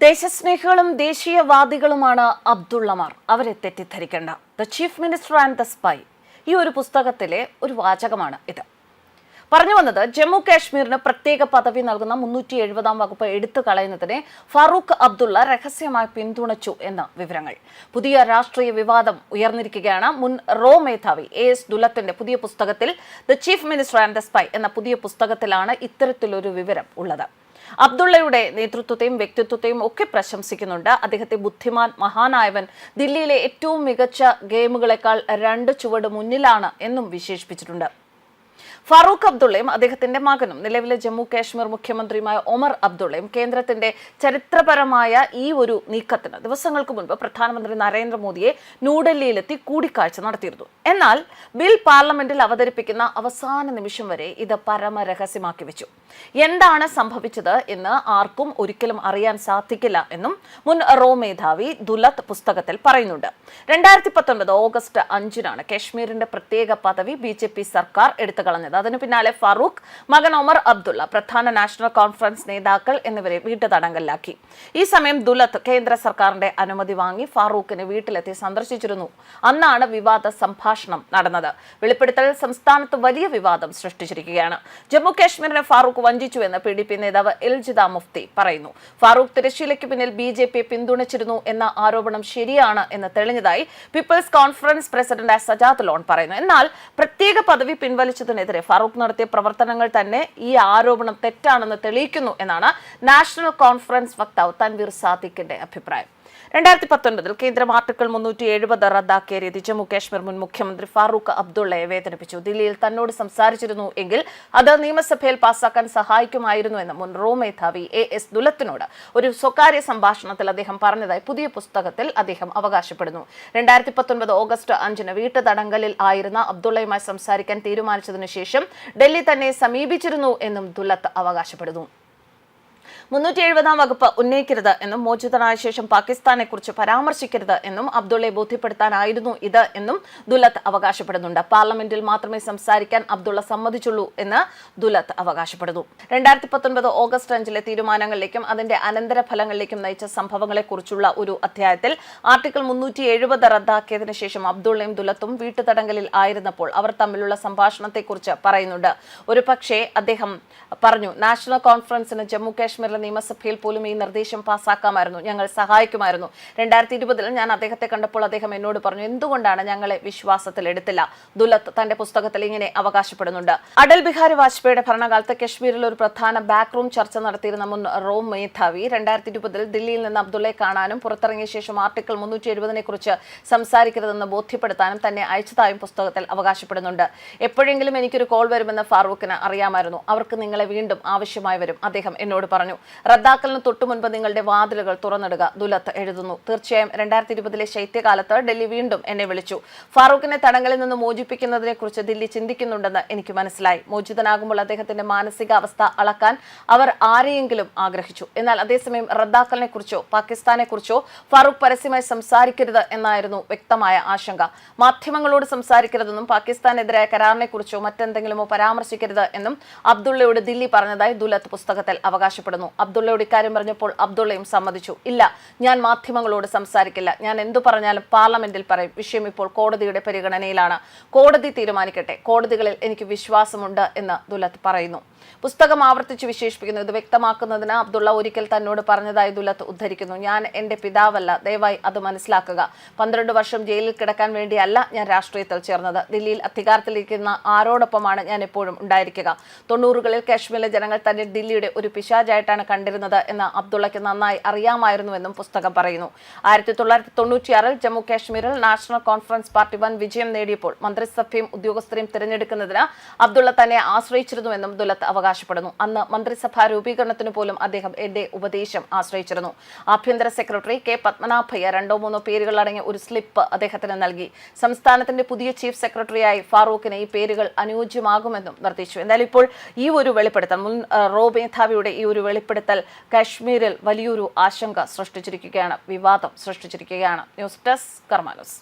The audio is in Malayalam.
ദേശസ്നേഹികളും ദേശീയവാദികളുമാണ് അബ്ദുള്ളമാർ. അവരെ തെറ്റിദ്ധരിക്കേണ്ട. The chief minister and the spy, ഈ ഒരു പുസ്തകത്തിലെ ഒരു വാചകമാണ് ഇത്. പറഞ്ഞു വന്നത്, ജമ്മു കാശ്മീരിന് പ്രത്യേക പദവി നൽകുന്ന 370 വകുപ്പ് എടുത്തു കളയുന്നതിനെ ഫാറൂഖ് അബ്ദുള്ള രഹസ്യമായി പിന്തുണച്ചു എന്ന വിവരങ്ങൾ. പുതിയ രാഷ്ട്രീയ വിവാദം ഉയർന്നിരിക്കുകയാണ്. മുൻ റോ മേധാവി AS ദുലത്തിന്റെ പുതിയ പുസ്തകത്തിൽ the chief minister and the spy എന്ന പുതിയ പുസ്തകത്തിലാണ് ഇത്തരത്തിലൊരു വിവരം ഉള്ളത്. അബ്ദുള്ളയുടെ നേതൃത്വത്തെയും വ്യക്തിത്വത്തെയും ഒക്കെ പ്രശംസിക്കുന്നുണ്ട്. അദ്ദേഹത്തെ ബുദ്ധിമാൻ, മഹാനായവൻ, ദില്ലിയിലെ ഏറ്റവും മികച്ച ഗെയിമുകളെക്കാൾ 2 ചുവട് മുന്നിലാണ് എന്നും വിശേഷിപ്പിച്ചിട്ടുണ്ട്. ഫാറൂഖ് അബ്ദുള്ളയും അദ്ദേഹത്തിന്റെ മകനും നിലവിലെ ജമ്മു കാശ്മീർ മുഖ്യമന്ത്രിയുമായ ഒമർ അബ്ദുള്ളയും കേന്ദ്രത്തിന്റെ ചരിത്രപരമായ ഈ ഒരു നീക്കത്തിന് ദിവസങ്ങൾക്ക് മുൻപ് പ്രധാനമന്ത്രി നരേന്ദ്രമോദിയെ ന്യൂഡൽഹിയിലെത്തി കൂടിക്കാഴ്ച നടത്തിയിരുന്നു. എന്നാൽ ബിൽ പാർലമെന്റിൽ അവതരിപ്പിക്കുന്ന അവസാന നിമിഷം വരെ ഇത് പരമരഹസ്യമാക്കി വെച്ചു. എന്താണ് സംഭവിച്ചത് എന്ന് ആർക്കും ഒരിക്കലും അറിയാൻ സാധിക്കില്ല എന്നും മുൻ റോ മേധാവി ദുലത്ത് പുസ്തകത്തിൽ പറയുന്നുണ്ട്. 2019 ഓഗസ്റ്റ് 5-നാണ് കാശ്മീരിന്റെ പ്രത്യേക പദവി BJP സർക്കാർ എടുത്തു കളഞ്ഞത്. അതിനു പിന്നാലെ ഫാറൂഖ്, മകൻ ഒമർ അബ്ദുള്ള, പ്രധാന നാഷണൽ കോൺഫറൻസ് നേതാക്കൾ എന്നിവരെ വീട്ടുതടങ്കലിലാക്കി. ഈ സമയം ദുലത്ത് കേന്ദ്ര സർക്കാരിന്റെ അനുമതി വാങ്ങി ഫാറൂഖിനെ വീട്ടിലെത്തി സന്ദർശിച്ചിരുന്നു. അന്നാണ് വിവാദ സംഭാഷണം നടന്നത്. വെളിപ്പെടുത്തൽ സംസ്ഥാനത്ത് വലിയ വിവാദം സൃഷ്ടിച്ചിരിക്കുകയാണ്. ജമ്മു കാശ്മീരിനെ ഫാറൂഖ് വഞ്ചിച്ചു എന്ന് PDP നേതാവ് ഇൽജിദ മുഫ്തി പറയുന്നു. ഫാറൂഖ് തിരശ്ശീലയ്ക്ക് പിന്നിൽ BJP പിന്തുണച്ചിരുന്നു എന്ന ആരോപണം ശരിയാണ് എന്ന് തെളിഞ്ഞതായി People's Conference president Sajad Lone പറയുന്നു. എന്നാൽ പ്രത്യേക പദവി പിൻവലിച്ചതിനെതിരെ ഫാറൂഖ് നടത്തിയ പ്രവർത്തനങ്ങൾ തന്നെ ഈ ആരോപണം തെറ്റാണെന്ന് തെളിയിക്കുന്നു എന്നാണ് നാഷണൽ കോൺഫറൻസ് വക്താവ് തൻവീർ സാദിഖിന്റെ അഭിപ്രായം. 2019 കേന്ദ്രം ആർട്ടിക്കിൾ 370 റദ്ദാക്കിയ രീതി ജമ്മു കാശ്മീർ മുൻ മുഖ്യമന്ത്രി ഫാറൂഖ് അബ്ദുള്ളയെ വേദനിപ്പിച്ചു. ദില്ലിയിൽ തന്നോട് സംസാരിച്ചിരുന്നു എങ്കിൽ അത് നിയമസഭയിൽ പാസാക്കാൻ സഹായിക്കുമായിരുന്നു എന്ന് മുൻ റോ മേധാവി AS ദുലത്തിനോട് ഒരു സ്വകാര്യ സംഭാഷണത്തിൽ അദ്ദേഹം പറഞ്ഞതായി പുതിയ പുസ്തകത്തിൽ അദ്ദേഹം അവകാശപ്പെടുന്നു. 2019 ഓഗസ്റ്റ് 5-ന് വീട്ടുതടങ്കലിൽ ആയിരുന്ന അബ്ദുള്ളയുമായി സംസാരിക്കാൻ തീരുമാനിച്ചതിനു ശേഷം ഡൽഹി തന്നെ സമീപിച്ചിരുന്നു എന്നും ദുലത്ത് അവകാശപ്പെടുന്നു. 370 വകുപ്പ് ഉന്നയിക്കരുത് എന്നും മോചിതനായ ശേഷം പാകിസ്ഥാനെ കുറിച്ച് പരാമർശിക്കരുത് എന്നും അബ്ദുള്ളയെ ബോധ്യപ്പെടുത്താനായിരുന്നു ഇത് എന്നും ദുലത്ത് അവകാശപ്പെടുന്നുണ്ട്. പാർലമെന്റിൽ മാത്രമേ സംസാരിക്കാൻ അബ്ദുള്ള സമ്മതിച്ചുള്ളൂ എന്ന് ദുലത്ത് അവകാശപ്പെടുന്നു. 2019 ഓഗസ്റ്റ് 5-ലെ തീരുമാനങ്ങളിലേക്കും അതിന്റെ അനന്തരഫലങ്ങളിലേക്കും നയിച്ച സംഭവങ്ങളെക്കുറിച്ചുള്ള ഒരു അധ്യായത്തിൽ ആർട്ടിക്കിൾ 370 റദ്ദാക്കിയതിനു ശേഷം അബ്ദുള്ളയും ദുലത്തും വീട്ടുതടങ്കലിൽ ആയിരുന്നപ്പോൾ അവർ തമ്മിലുള്ള സംഭാഷണത്തെക്കുറിച്ച് പറയുന്നുണ്ട്. ഒരു പക്ഷേ അദ്ദേഹം പറഞ്ഞു, നാഷണൽ കോൺഫറൻസിന് ജമ്മു കാശ്മീർ നിയമസഭയിൽ പോലും ഈ നിർദ്ദേശം പാസാക്കാമായിരുന്നു, ഞങ്ങൾ സഹായിക്കുമായിരുന്നു. 2020 ഞാൻ അദ്ദേഹത്തെ കണ്ടപ്പോൾ അദ്ദേഹം എന്നോട് പറഞ്ഞു, എന്തുകൊണ്ടാണ് ഞങ്ങളെ വിശ്വാസത്തിൽ എടുത്തില്ല. ദുലത്ത് തന്റെ പുസ്തകത്തിൽ ഇങ്ങനെ അവകാശപ്പെടുന്നുണ്ട്. അടൽ ബിഹാരി വാജ്പേയിയുടെ ഭരണകാലത്ത് കശ്മീരിൽ ഒരു പ്രധാന ബാക്ക് റൂം ചർച്ച നടത്തിയിരുന്ന മുൻ റോ മേധാവി 2020 ദില്ലിയിൽ നിന്ന് അബ്ദുള്ളയെ കാണാനും പുറത്തിറങ്ങിയ ശേഷം ആർട്ടിക്കിൾ 370 കുറിച്ച് സംസാരിക്കരുതെന്ന് ബോധ്യപ്പെടുത്താനും തന്നെ അയച്ചതായും പുസ്തകത്തിൽ അവകാശപ്പെടുന്നുണ്ട്. എപ്പോഴെങ്കിലും എനിക്കൊരു കോൾ വരുമെന്ന് ഫാറൂഖിന് അറിയാമായിരുന്നു. അവർക്ക് നിങ്ങളെ വീണ്ടും ആവശ്യമായി വരും, അദ്ദേഹം എന്നോട് പറഞ്ഞു. റദ്ദാക്കലിന് തൊട്ടു മുൻപ് നിങ്ങളുടെ വാതിലുകൾ തുറന്നിടുക, ദുലത്ത് എഴുതുന്നു. തീർച്ചയായും 2020 ശൈത്യകാലത്ത് ഡൽഹി വീണ്ടും എന്നെ വിളിച്ചു. ഫാറൂഖിനെ തടങ്കലിൽ നിന്ന് മോചിപ്പിക്കുന്നതിനെ കുറിച്ച് ദില്ലി ചിന്തിക്കുന്നുണ്ടെന്ന് എനിക്ക് മനസ്സിലായി. മോചിതനാകുമ്പോൾ അദ്ദേഹത്തിന്റെ മാനസികാവസ്ഥ അളക്കാൻ അവർ ആരെയെങ്കിലും ആഗ്രഹിച്ചു. എന്നാൽ അതേസമയം റദ്ദാക്കലിനെ കുറിച്ചോ പാകിസ്ഥാനെ കുറിച്ചോ ഫാറൂഖ് പരസ്യമായി സംസാരിക്കരുത് എന്നായിരുന്നു വ്യക്തമായ ആശങ്ക. മാധ്യമങ്ങളോട് സംസാരിക്കരുതെന്നും പാകിസ്ഥാനെതിരായ കരാറിനെ കുറിച്ചോ മറ്റെന്തെങ്കിലുമോ പരാമർശിക്കരുത് എന്നും അബ്ദുള്ളയോട് ദില്ലി പറഞ്ഞതായി ദുലത്ത് പുസ്തകത്തിൽ അവകാശപ്പെടുന്നു. അബ്ദുള്ളയോട് ഇക്കാര്യം പറഞ്ഞപ്പോൾ അബ്ദുള്ളയും സമ്മതിച്ചു. ഇല്ല, ഞാൻ മാധ്യമങ്ങളോട് സംസാരിക്കില്ല, ഞാൻ എന്തു പറഞ്ഞാലും പാർലമെന്റിൽ പറയും. വിഷയം ഇപ്പോൾ കോടതിയുടെ പരിഗണനയിലാണ്, കോടതി തീരുമാനിക്കട്ടെ. കോടതികളിൽ എനിക്ക് വിശ്വാസമുണ്ട് എന്ന് ദുലത്ത് പറയുന്നു. പുസ്തകം ആവർത്തിച്ച് വിശേഷിപ്പിക്കുന്നു. ഇത് വ്യക്തമാക്കുന്നതിന് അബ്ദുള്ള ഒരിക്കൽ തന്നോട് പറഞ്ഞതായി ദുലത്ത് ഉദ്ധരിക്കുന്നു. ഞാൻ എന്റെ പിതാവല്ല, ദയവായി അത് മനസ്സിലാക്കുക. 12 വർഷം ജയിലിൽ കിടക്കാൻ വേണ്ടിയല്ല ഞാൻ രാഷ്ട്രീയത്തിൽ ചേർന്നത്. ദില്ലിയിൽ അധികാരത്തിലിരിക്കുന്ന ആരോടൊപ്പമാണ് ഞാൻ എപ്പോഴും ഉണ്ടായിരിക്കുക. 90കളിൽ കാശ്മീരിലെ ജനങ്ങൾ തന്നെ ദില്ലിയുടെ ഒരു പിശാചായിട്ടാണ് കണ്ടിരുന്നത് എന്ന് അബ്ദുള്ളയ്ക്ക് നന്നായി അറിയാമായിരുന്നുവെന്നും പുസ്തകം പറയുന്നു. 1996 ജമ്മു കാശ്മീരിൽ നാഷണൽ കോൺഫറൻസ് പാർട്ടി വൻ വിജയം നേടിയപ്പോൾ മന്ത്രിസഭയും ഉദ്യോഗസ്ഥരെയും തിരഞ്ഞെടുക്കുന്നതിന് അബ്ദുള്ള തന്നെ ആശ്രയിച്ചിരുന്നുവെന്നും ദുലത്ത് അവകാശപ്പെടുന്നു. അന്ന് മന്ത്രിസഭാ രൂപീകരണത്തിന് പോലും അദ്ദേഹം എന്റെ ഉപദേശം ആശ്രയിച്ചിരുന്നു. ആഭ്യന്തര സെക്രട്ടറി K പത്മനാഭയ്യ 2-3 പേരുകൾ അടങ്ങിയ ഒരു സ്ലിപ്പ് അദ്ദേഹത്തിന് നൽകി. സംസ്ഥാനത്തിന്റെ പുതിയ ചീഫ് സെക്രട്ടറിയായി ഫാറൂഖിന് ഈ പേരുകൾ അനുയോജ്യമാകുമെന്നും നിർദ്ദേശിച്ചു. എന്തായാലും ഇപ്പോൾ ഈ ഒരു വെളിപ്പെടുത്തൽ, മുൻ റോ മേധാവിയുടെ ഈ ഒരു വെളിപ്പെടുത്തൽ കാശ്മീരിൽ വലിയൊരു ആശങ്ക സൃഷ്ടിച്ചിരിക്കുകയാണ്, വിവാദം സൃഷ്ടിച്ചിരിക്കുകയാണ്. ന്യൂസ് ഡെസ്ക് കർമ്മ ന്യൂസ്.